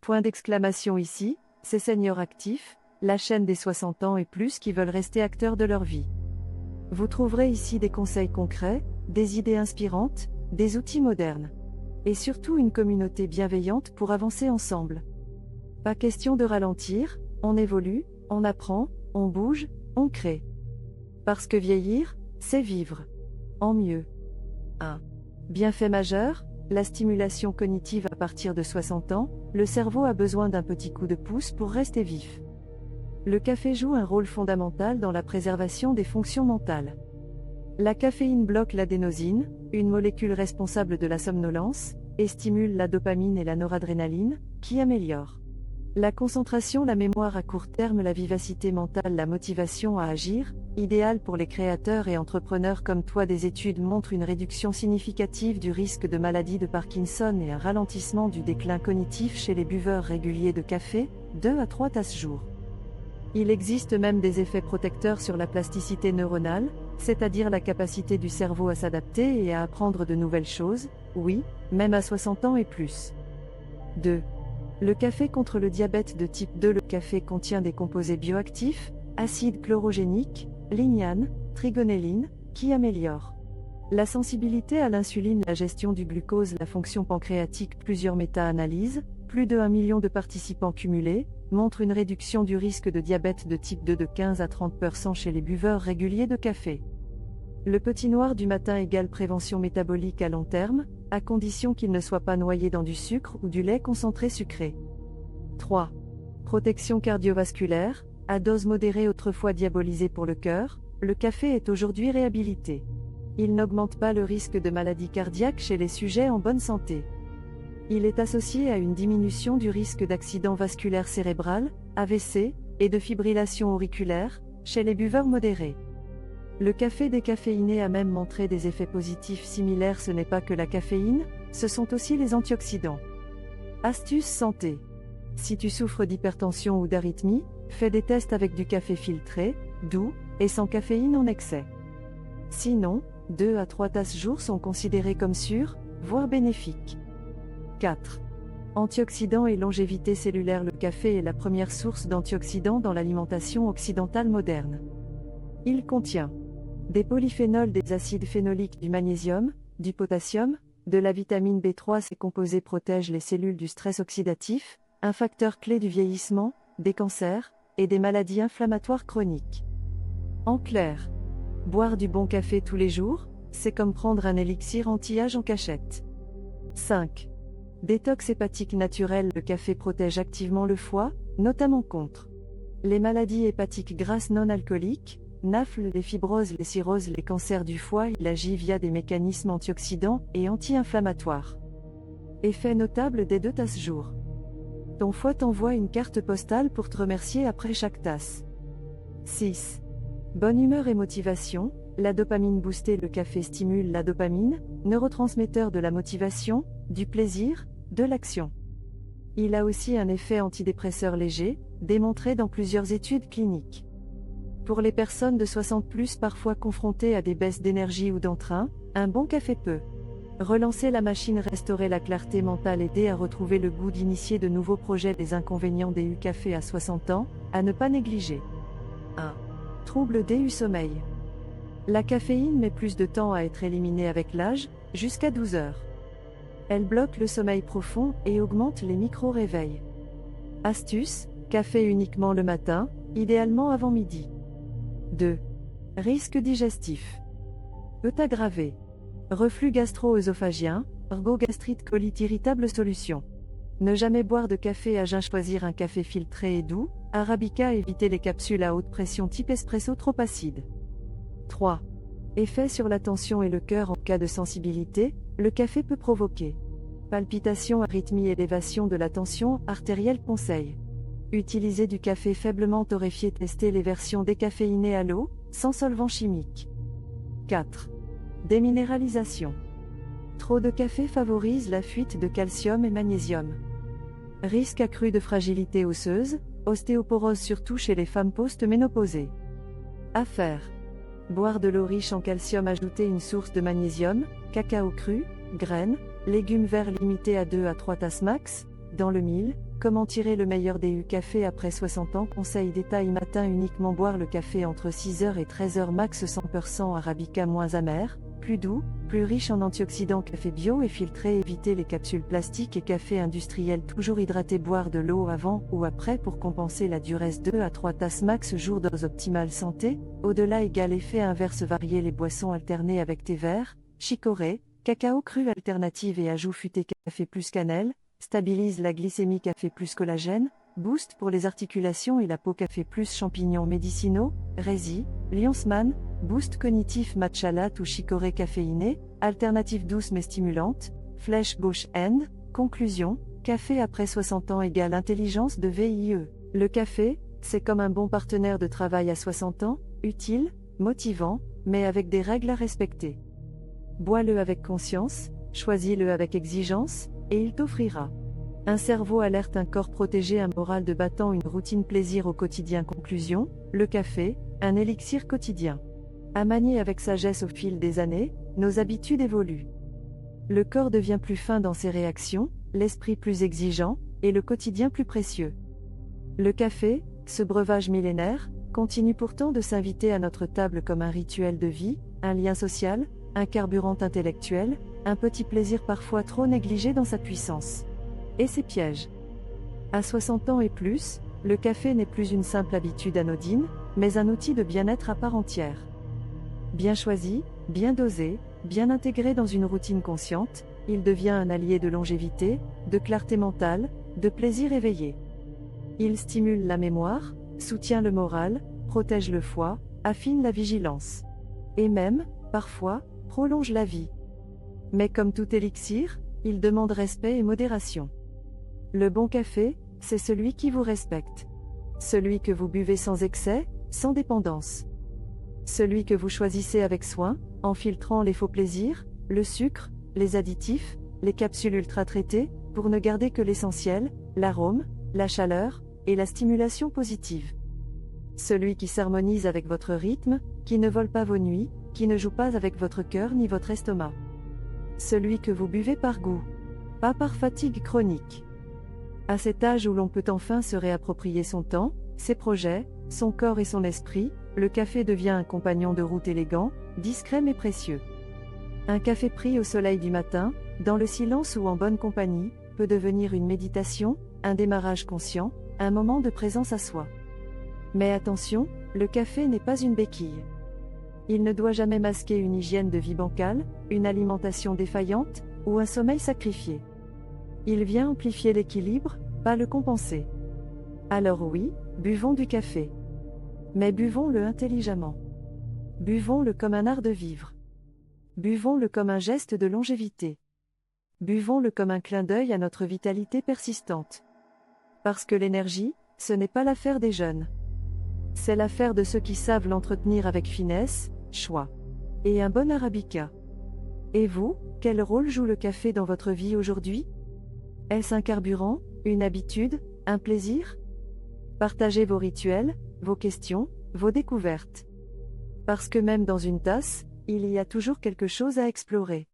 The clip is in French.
Point d'exclamation ici, c'est Senior Actif, la chaîne des 60 ans et plus qui veulent rester acteurs de leur vie. Vous trouverez ici des conseils concrets, des idées inspirantes, des outils modernes. Et surtout une communauté bienveillante pour avancer ensemble. Pas question de ralentir, on évolue, on apprend, on bouge, on crée. Parce que vieillir, c'est vivre. En mieux. 1. Bienfait majeur, la stimulation cognitive à partir de 60 ans, le cerveau a besoin d'un petit coup de pouce pour rester vif. Le café joue un rôle fondamental dans la préservation des fonctions mentales. La caféine bloque l'adénosine, une molécule responsable de la somnolence, et stimule la dopamine et la noradrénaline, qui améliorent la concentration, la mémoire à court terme, la vivacité mentale, la motivation à agir, idéal pour les créateurs et entrepreneurs comme toi. Des études montrent une réduction significative du risque de maladie de Parkinson et un ralentissement du déclin cognitif chez les buveurs réguliers de café, 2 à 3 tasses jour. Il existe même des effets protecteurs sur la plasticité neuronale, c'est-à-dire la capacité du cerveau à s'adapter et à apprendre de nouvelles choses, oui, même à 60 ans et plus. 2. Le café contre le diabète de type 2. Le café contient des composés bioactifs, acides chlorogéniques, lignanes, trigonelline, qui améliorent la sensibilité à l'insuline, la gestion du glucose, la fonction pancréatique. Plusieurs méta-analyses, plus de 1 million de participants cumulés, montrent une réduction du risque de diabète de type 2 de 15 à 30% chez les buveurs réguliers de café. Le petit noir du matin égale prévention métabolique à long terme, à condition qu'il ne soit pas noyé dans du sucre ou du lait concentré sucré. 3. Protection cardiovasculaire, à dose modérée autrefois diabolisée pour le cœur, le café est aujourd'hui réhabilité. Il n'augmente pas le risque de maladie cardiaque chez les sujets en bonne santé. Il est associé à une diminution du risque d'accident vasculaire cérébral, AVC, et de fibrillation auriculaire, chez les buveurs modérés. Le café décaféiné a même montré des effets positifs similaires. Ce n'est pas que la caféine, ce sont aussi les antioxydants. Astuce santé. Si tu souffres d'hypertension ou d'arythmie, fais des tests avec du café filtré, doux, et sans caféine en excès. Sinon, 2 à 3 tasses jour sont considérées comme sûres, voire bénéfiques. 4. Antioxydants et longévité cellulaire. Le café est la première source d'antioxydants dans l'alimentation occidentale moderne. Il contient des polyphénols, des acides phénoliques, du magnésium, du potassium, de la vitamine B3. Ces composés protègent les cellules du stress oxydatif, un facteur clé du vieillissement, des cancers, et des maladies inflammatoires chroniques. En clair, boire du bon café tous les jours, c'est comme prendre un élixir anti-âge en cachette. 5. Détox hépatique naturel. Le café protège activement le foie, notamment contre les maladies hépatiques grasses non alcooliques, NAFLD, les fibroses, les cirrhoses, les cancers du foie. Il agit via des mécanismes antioxydants et anti-inflammatoires. Effet notable des 2 tasses jour. Ton foie t'envoie une carte postale pour te remercier après chaque tasse. 6. Bonne humeur et motivation. La dopamine boostée. Le café stimule la dopamine, neurotransmetteur de la motivation, du plaisir, de l'action. Il a aussi un effet antidépresseur léger, démontré dans plusieurs études cliniques. Pour les personnes de 60+, parfois confrontées à des baisses d'énergie ou d'entrain, un bon café peut relancer la machine, restaurer la clarté mentale, aider à retrouver le goût, d'initier de nouveaux projets. Les inconvénients du café à 60 ans, à ne pas négliger. 1. Trouble du sommeil. La caféine met plus de temps à être éliminée avec l'âge, jusqu'à 12 heures. Elle bloque le sommeil profond et augmente les micro-réveils. Astuce, café uniquement le matin, idéalement avant midi. 2. Risque digestif. Peut aggraver reflux gastro-œsophagien, ergogastrite, colite irritable. Solution. Ne jamais boire de café à jeun. Choisir un café filtré et doux, arabica. Éviter les capsules à haute pression type espresso trop acide. 3. Effet sur la tension et le cœur. En cas de sensibilité, le café peut provoquer palpitations, arythmie, élévation de la tension artérielle. Conseil. Utiliser du café faiblement torréfié. Tester les versions décaféinées à l'eau, sans solvant chimique. 4. Déminéralisation. Trop de café favorise la fuite de calcium et magnésium. Risque accru de fragilité osseuse, ostéoporose surtout chez les femmes post-ménopausées. À faire. Boire de l'eau riche en calcium. Ajouter une source de magnésium, cacao cru, graines, légumes verts. Limité à 2 à 3 tasses max, dans le mil, comment tirer le meilleur des café après 60 ans? Conseil détail matin uniquement boire le café entre 6h et 13h max 100% arabica moins amer, plus doux, plus riche en antioxydants. Café bio et filtré. Éviter les capsules plastiques et café industriel. Toujours hydraté. Boire de l'eau avant ou après pour compenser la duresse. 2 à 3 tasses max jour. Dose optimale santé. Au-delà égale effet inverse. Varier les boissons alternées avec thé vert, chicorée, cacao cru alternative et ajout futé. Café plus cannelle. Stabilise la glycémie. Café plus collagène, boost pour les articulations et la peau. Café plus champignons médicinaux, Rési, Lionsman, boost cognitif. Matcha latte ou chicorée caféiné, alternative douce mais stimulante, flèche gauche end. Conclusion, café après 60 ans égale intelligence de VIE. Le café, c'est comme un bon partenaire de travail à 60 ans, utile, motivant, mais avec des règles à respecter. Bois-le avec conscience, choisis-le avec exigence, et il t'offrira un cerveau alerte, un corps protégé, un moral de battant, une routine plaisir au quotidien. Conclusion, le café, un élixir quotidien. À manier avec sagesse au fil des années, nos habitudes évoluent. Le corps devient plus fin dans ses réactions, l'esprit plus exigeant, et le quotidien plus précieux. Le café, ce breuvage millénaire, continue pourtant de s'inviter à notre table comme un rituel de vie, un lien social, un carburant intellectuel, un petit plaisir parfois trop négligé dans sa puissance. Et ses pièges. À 60 ans et plus, le café n'est plus une simple habitude anodine, mais un outil de bien-être à part entière. Bien choisi, bien dosé, bien intégré dans une routine consciente, il devient un allié de longévité, de clarté mentale, de plaisir éveillé. Il stimule la mémoire, soutient le moral, protège le foie, affine la vigilance. Et même, parfois, prolonge la vie. Mais comme tout élixir, il demande respect et modération. Le bon café, c'est celui qui vous respecte. Celui que vous buvez sans excès, sans dépendance. Celui que vous choisissez avec soin, en filtrant les faux plaisirs, le sucre, les additifs, les capsules ultra-traitées, pour ne garder que l'essentiel, l'arôme, la chaleur, et la stimulation positive. Celui qui s'harmonise avec votre rythme, qui ne vole pas vos nuits, qui ne joue pas avec votre cœur ni votre estomac. Celui que vous buvez par goût, pas par fatigue chronique. À cet âge où l'on peut enfin se réapproprier son temps, ses projets, son corps et son esprit, le café devient un compagnon de route élégant, discret mais précieux. Un café pris au soleil du matin, dans le silence ou en bonne compagnie, peut devenir une méditation, un démarrage conscient, un moment de présence à soi. Mais attention, le café n'est pas une béquille. Il ne doit jamais masquer une hygiène de vie bancale, une alimentation défaillante, ou un sommeil sacrifié. Il vient amplifier l'équilibre, pas le compenser. Alors oui, buvons du café. Mais buvons-le intelligemment. Buvons-le comme un art de vivre. Buvons-le comme un geste de longévité. Buvons-le comme un clin d'œil à notre vitalité persistante. Parce que l'énergie, ce n'est pas l'affaire des jeunes. C'est l'affaire de ceux qui savent l'entretenir avec finesse, choix. Et un bon arabica. Et vous, quel rôle joue le café dans votre vie aujourd'hui? Est-ce un carburant, une habitude, un plaisir? Partagez vos rituels, vos questions, vos découvertes. Parce que même dans une tasse, il y a toujours quelque chose à explorer.